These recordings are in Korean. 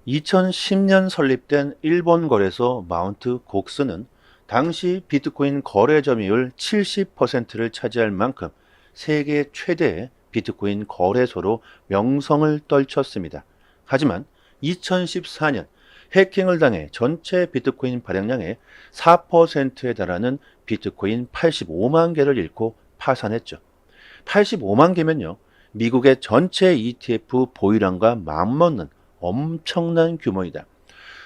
2010년 설립된 일본 거래소 마운트 곡스는 당시 비트코인 거래 점유율 70%를 차지할 만큼 세계 최대의 비트코인 거래소로 명성을 떨쳤습니다. 하지만 2014년 해킹을 당해 전체 비트코인 발행량의 4%에 달하는 비트코인 85만 개를 잃고 파산했죠. 85만 개면요, 미국의 전체 ETF 보유량과 맞먹는 엄청난 규모이다.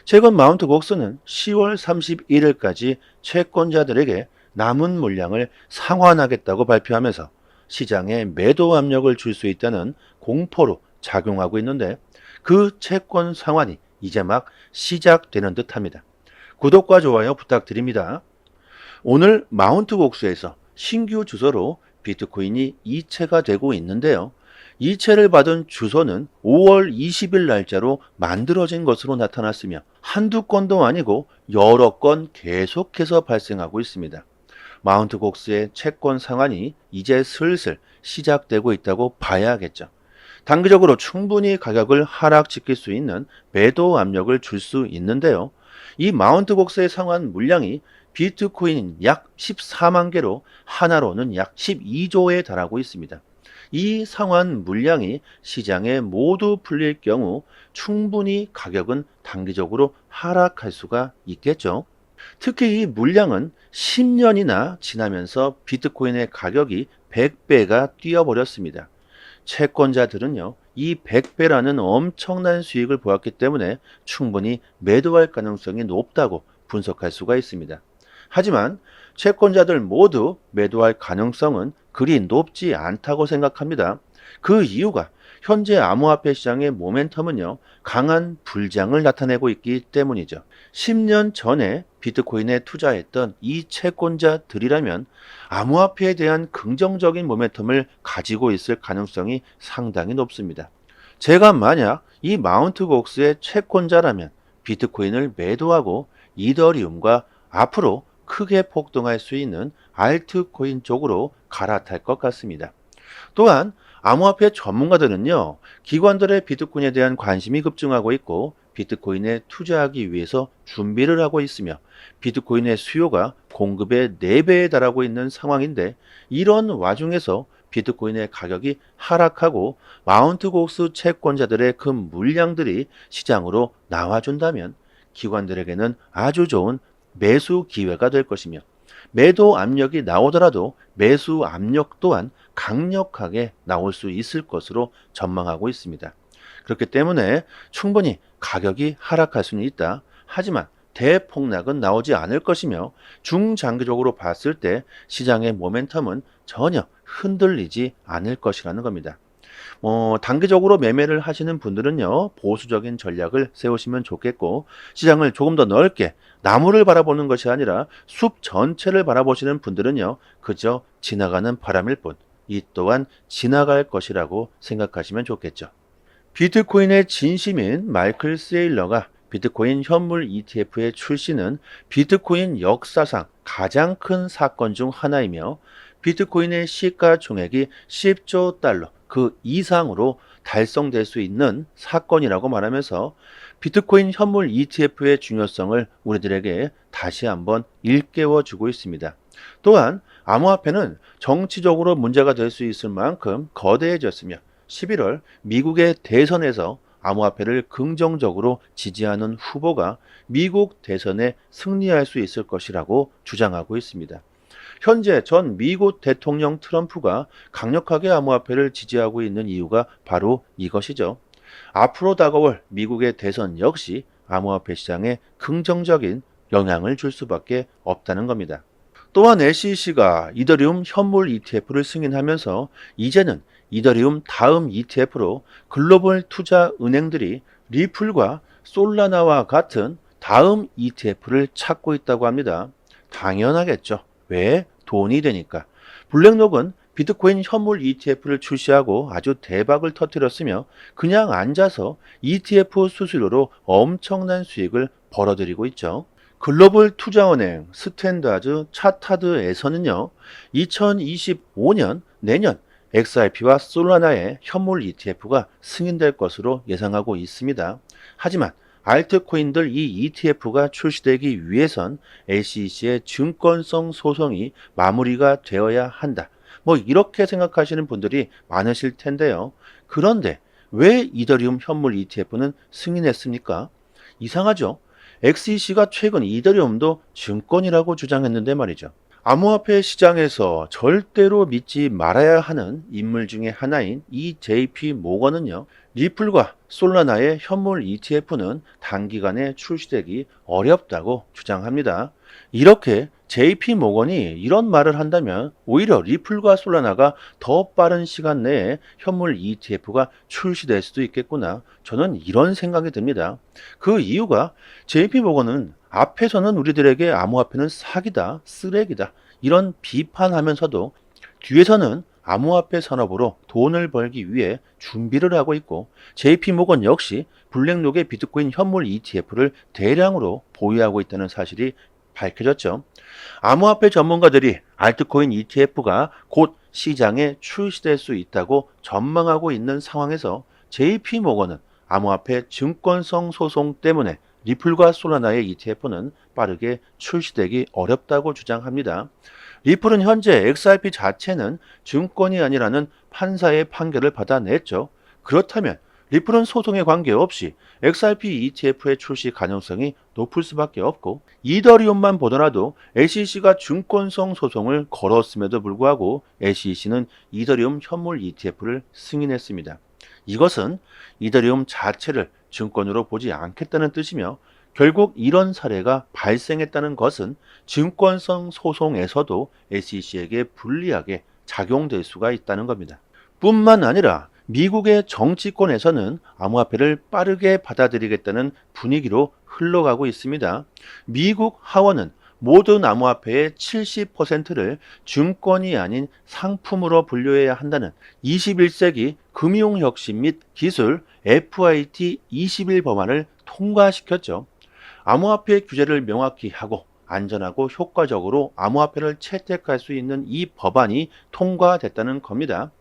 최근 마운트 곡스는 10월 31일까지 채권자들에게 남은 물량을 상환하겠다고 발표하면서 시장에 매도 압력을 줄 수 있다는 공포로 작용하고 있는데, 그 채권 상환이 이제 막 시작되는 듯합니다. 구독과 좋아요 부탁드립니다. 오늘 마운트 곡스에서 신규 주소로 비트코인이 이체가 되고 있는데요. 이체를 받은 주소는 5월 20일 날짜로 만들어진 것으로 나타났으며 한두 건도 아니고 여러 건 계속해서 발생하고 있습니다. 마운트 곡스의 채권 상환이 이제 슬슬 시작되고 있다고 봐야겠죠. 단기적으로 충분히 가격을 하락시킬 수 있는 매도 압력을 줄 수 있는데요. 이 마운트 곡스의 상환 물량이 비트코인 약 14만 개로 하나로는 약 12조에 달하고 있습니다. 이 상환 물량이 시장에 모두 풀릴 경우 충분히 가격은 단기적으로 하락할 수가 있겠죠. 특히 이 물량은 10년이나 지나면서 비트코인의 가격이 100배가 뛰어버렸습니다. 채권자들은요, 이 100배라는 엄청난 수익을 보았기 때문에 충분히 매도할 가능성이 높다고 분석할 수가 있습니다. 하지만 채권자들 모두 매도할 가능성은 그리 높지 않다고 생각합니다. 그 이유가 현재 암호화폐 시장의 모멘텀은요, 강한 불장을 나타내고 있기 때문이죠. 10년 전에 비트코인에 투자했던 이 채권자들이라면 암호화폐에 대한 긍정적인 모멘텀을 가지고 있을 가능성이 상당히 높습니다. 제가 만약 이 마운트 곡스의 채권자라면 비트코인을 매도하고 이더리움과 앞으로 크게 폭등할 수 있는 알트코인 쪽으로 갈아탈 것 같습니다. 또한 암호화폐 전문가들은요, 기관들의 비트코인에 대한 관심이 급증하고 있고 비트코인에 투자하기 위해서 준비를 하고 있으며 비트코인의 수요가 공급의 4배에 달하고 있는 상황인데, 이런 와중에서 비트코인의 가격이 하락하고 마운트 곡스 채권자들의 그 물량들이 시장으로 나와준다면 기관들에게는 아주 좋은 매수 기회가 될 것이며, 매도 압력이 나오더라도 매수 압력 또한 강력하게 나올 수 있을 것으로 전망하고 있습니다. 그렇기 때문에 충분히 가격이 하락할 수는 있다. 하지만 대폭락은 나오지 않을 것이며 중장기적으로 봤을 때 시장의 모멘텀은 전혀 흔들리지 않을 것이라는 겁니다. 단기적으로 매매를 하시는 분들은요, 보수적인 전략을 세우시면 좋겠고, 시장을 조금 더 넓게 나무를 바라보는 것이 아니라 숲 전체를 바라보시는 분들은요, 그저 지나가는 바람일 뿐, 이 또한 지나갈 것이라고 생각하시면 좋겠죠. 비트코인의 진심인 마이클 세일러가 비트코인 현물 ETF의 출시는 비트코인 역사상 가장 큰 사건 중 하나이며, 비트코인의 시가총액이 10조 달러 그 이상으로 달성될 수 있는 사건이라고 말하면서 비트코인 현물 ETF의 중요성을 우리들에게 다시 한번 일깨워 주고 있습니다. 또한 암호화폐는 정치적으로 문제가 될 수 있을 만큼 거대해졌으며 11월 미국의 대선에서 암호화폐를 긍정적으로 지지하는 후보가 미국 대선에 승리할 수 있을 것이라고 주장하고 있습니다. 현재 전 미국 대통령 트럼프가 강력하게 암호화폐를 지지하고 있는 이유가 바로 이것이죠. 앞으로 다가올 미국의 대선 역시 암호화폐 시장에 긍정적인 영향을 줄 수밖에 없다는 겁니다. 또한 SEC가 이더리움 현물 ETF를 승인하면서 이제는 이더리움 다음 ETF로 글로벌 투자 은행들이 리플과 솔라나와 같은 다음 ETF를 찾고 있다고 합니다. 당연하겠죠. 왜? 돈이 되니까. 블랙록은 비트코인 현물 ETF를 출시하고 아주 대박을 터뜨렸으며 그냥 앉아서 ETF 수수료로 엄청난 수익을 벌어들이고 있죠. 글로벌 투자은행 스탠다드 차타드에서는요, 2025년 내년 XRP와 솔라나의 현물 ETF가 승인될 것으로 예상하고 있습니다. 하지만 알트코인들 이 ETF가 출시되기 위해선 SEC의 증권성 소송이 마무리가 되어야 한다. 뭐 이렇게 생각하시는 분들이 많으실 텐데요. 그런데 왜 이더리움 현물 ETF는 승인했습니까? 이상하죠? XEC가 최근 이더리움도 증권이라고 주장했는데 말이죠. 암호화폐 시장에서 절대로 믿지 말아야 하는 인물 중에 하나인 이 JP 모건은요, 리플과 솔라나의 현물 ETF는 단기간에 출시되기 어렵다고 주장합니다. 이렇게 JP 모건이 이런 말을 한다면 오히려 리플과 솔라나가 더 빠른 시간 내에 현물 ETF가 출시될 수도 있겠구나. 저는 이런 생각이 듭니다. 그 이유가 JP 모건은 앞에서는 우리들에게 암호화폐는 사기다, 쓰레기다, 이런 비판하면서도 뒤에서는 암호화폐 산업으로 돈을 벌기 위해 준비를 하고 있고 JP모건 역시 블랙록의 비트코인 현물 ETF를 대량으로 보유하고 있다는 사실이 밝혀졌죠. 암호화폐 전문가들이 알트코인 ETF가 곧 시장에 출시될 수 있다고 전망하고 있는 상황에서 JP모건은 암호화폐 증권성 소송 때문에 리플과 솔라나의 ETF는 빠르게 출시되기 어렵다고 주장합니다. 리플은 현재 XRP 자체는 증권이 아니라는 판사의 판결을 받아냈죠. 그렇다면 리플은 소송에 관계없이 XRP ETF의 출시 가능성이 높을 수밖에 없고 이더리움만 보더라도 SEC가 증권성 소송을 걸었음에도 불구하고 SEC는 이더리움 현물 ETF를 승인했습니다. 이것은 이더리움 자체를 증권으로 보지 않겠다는 뜻이며 결국 이런 사례가 발생했다는 것은 증권성 소송에서도 SEC에게 불리하게 작용될 수가 있다는 겁니다. 뿐만 아니라 미국의 정치권에서는 암호화폐를 빠르게 받아들이겠다는 분위기로 흘러가고 있습니다. 미국 하원은 모든 암호화폐의 70%를 증권이 아닌 상품으로 분류해야 한다는 21세기 금융혁신 및 기술 FIT 21 법안을 통과시켰죠. 암호화폐 규제를 명확히 하고 안전하고 효과적으로 암호화폐를 채택할 수 있는 이 법안이 통과됐다는 겁니다.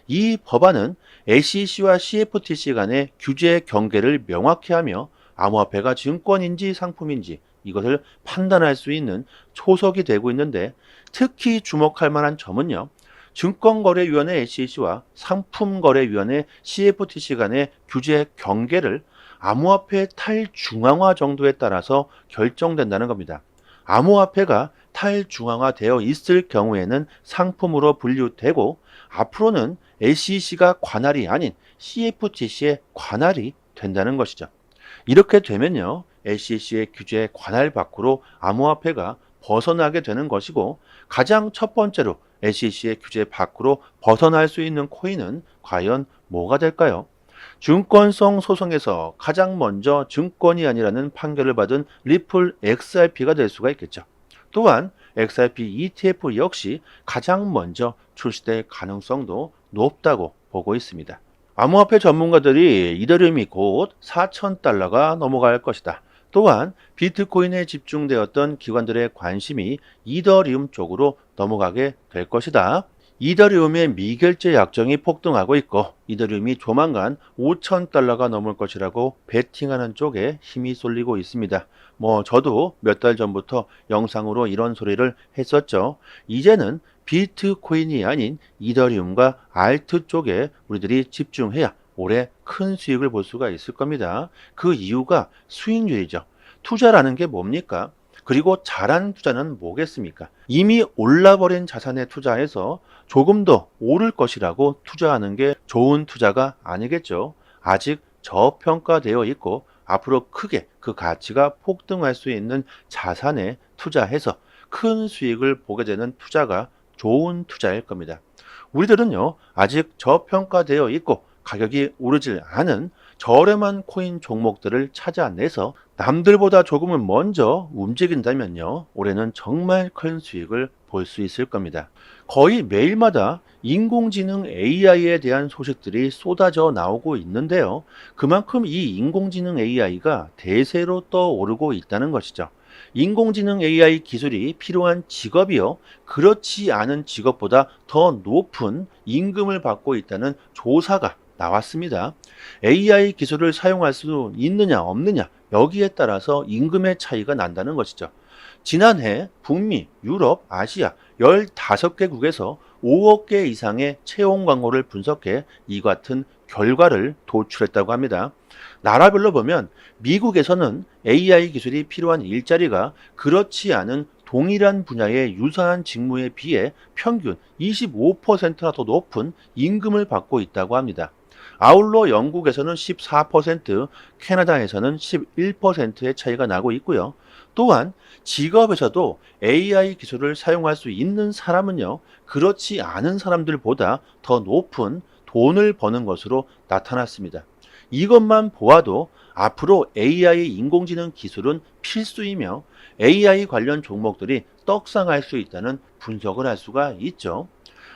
이 법안은 SEC와 CFTC 간의 규제 경계를 명확히 하며 암호화폐가 증권인지 상품인지 이것을 판단할 수 있는 초석이 되고 있는데 특히 주목할 만한 점은요. 증권거래위원회 SEC와 상품거래위원회 CFTC 간의 규제 경계를 암호화폐 탈중앙화 정도에 따라서 결정된다는 겁니다. 암호화폐가 탈중앙화되어 있을 경우에는 상품으로 분류되고 앞으로는 SEC가 관할이 아닌 CFTC의 관할이 된다는 것이죠. 이렇게 되면요. SEC의 규제 관할 밖으로 암호화폐가 벗어나게 되는 것이고 가장 첫 번째로 SEC의 규제 밖으로 벗어날 수 있는 코인은 과연 뭐가 될까요? 증권성 소송에서 가장 먼저 증권이 아니라는 판결을 받은 리플 XRP가 될 수가 있겠죠. 또한 XRP ETF 역시 가장 먼저 출시될 가능성도 높다고 보고 있습니다. 암호화폐 전문가들이 이더리움이 곧 4,000달러가 넘어갈 것이다. 또한 비트코인에 집중되었던 기관들의 관심이 이더리움 쪽으로 넘어가게 될 것이다. 이더리움의 미결제 약정이 폭등하고 있고 이더리움이 조만간 5,000달러가 넘을 것이라고 베팅하는 쪽에 힘이 쏠리고 있습니다. 저도 몇 달 전부터 영상으로 이런 소리를 했었죠. 이제는 비트코인이 아닌 이더리움과 알트 쪽에 우리들이 집중해야 올해 큰 수익을 볼 수가 있을 겁니다. 그 이유가 수익률이죠. 투자라는 게 뭡니까? 그리고 잘한 투자는 뭐겠습니까? 이미 올라버린 자산에 투자해서 조금 더 오를 것이라고 투자하는 게 좋은 투자가 아니겠죠. 아직 저평가되어 있고 앞으로 크게 그 가치가 폭등할 수 있는 자산에 투자해서 큰 수익을 보게 되는 투자가 좋은 투자일 겁니다. 우리들은요, 아직 저평가되어 있고 가격이 오르질 않은 저렴한 코인 종목들을 찾아내서 남들보다 조금은 먼저 움직인다면요, 올해는 정말 큰 수익을 볼 수 있을 겁니다. 거의 매일마다 인공지능 AI에 대한 소식들이 쏟아져 나오고 있는데요. 그만큼 이 인공지능 AI가 대세로 떠오르고 있다는 것이죠. 인공지능 AI 기술이 필요한 직업이요. 그렇지 않은 직업보다 더 높은 임금을 받고 있다는 조사가 나왔습니다. AI 기술을 사용할 수 있느냐 없느냐 여기에 따라서 임금의 차이가 난다는 것이죠. 지난해 북미, 유럽, 아시아 15개국에서 5억 개 이상의 채용 광고를 분석해 이 같은 결과를 도출했다고 합니다. 나라별로 보면 미국에서는 AI 기술이 필요한 일자리가 그렇지 않은 동일한 분야의 유사한 직무에 비해 평균 25%나 더 높은 임금을 받고 있다고 합니다. 아울러 영국에서는 14%, 캐나다에서는 11%의 차이가 나고 있고요. 또한 직업에서도 AI 기술을 사용할 수 있는 사람은요, 그렇지 않은 사람들보다 더 높은 돈을 버는 것으로 나타났습니다. 이것만 보아도 앞으로 AI 인공지능 기술은 필수이며 AI 관련 종목들이 떡상할 수 있다는 분석을 할 수가 있죠.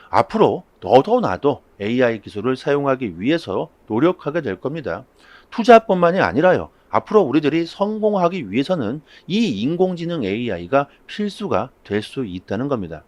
앞으로 너도 나도 AI 기술을 사용하기 위해서 노력하게 될 겁니다. 투자뿐만이 아니라요. 앞으로 우리들이 성공하기 위해서는 이 인공지능 AI가 필수가 될 수 있다는 겁니다.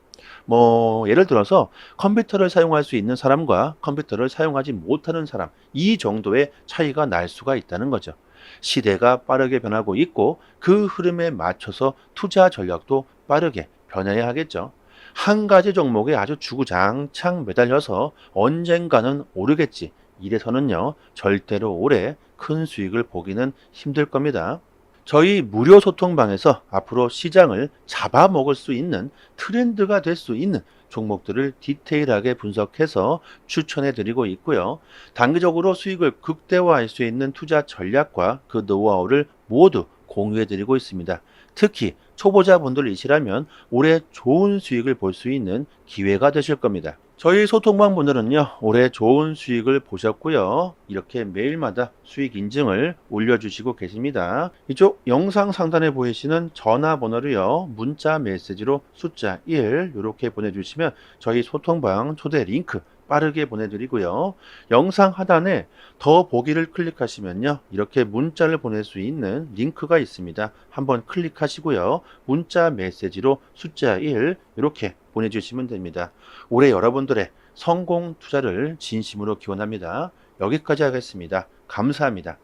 예를 들어서 컴퓨터를 사용할 수 있는 사람과 컴퓨터를 사용하지 못하는 사람, 이 정도의 차이가 날 수가 있다는 거죠. 시대가 빠르게 변하고 있고 그 흐름에 맞춰서 투자 전략도 빠르게 변해야 하겠죠. 한 가지 종목에 아주 주구장창 매달려서 언젠가는 오르겠지. 이래서는요, 절대로 오래 큰 수익을 보기는 힘들 겁니다. 저희 무료 소통방에서 앞으로 시장을 잡아먹을 수 있는 트렌드가 될 수 있는 종목들을 디테일하게 분석해서 추천해 드리고 있고요. 단기적으로 수익을 극대화할 수 있는 투자 전략과 그 노하우를 모두 공유해 드리고 있습니다. 특히 초보자분들이시라면 올해 좋은 수익을 볼 수 있는 기회가 되실 겁니다. 저희 소통방 분들은요, 올해 좋은 수익을 보셨고요. 이렇게 매일마다 수익 인증을 올려주시고 계십니다. 이쪽 영상 상단에 보이시는 전화번호로요, 문자 메시지로 숫자 1 이렇게 보내주시면 저희 소통방 초대 링크 빠르게 보내드리고요. 영상 하단에 더 보기를 클릭하시면요, 이렇게 문자를 보낼 수 있는 링크가 있습니다. 한번 클릭하시고요. 문자 메시지로 숫자 1 이렇게 보내주시면 됩니다. 올해 여러분들의 성공 투자를 진심으로 기원합니다. 여기까지 하겠습니다. 감사합니다.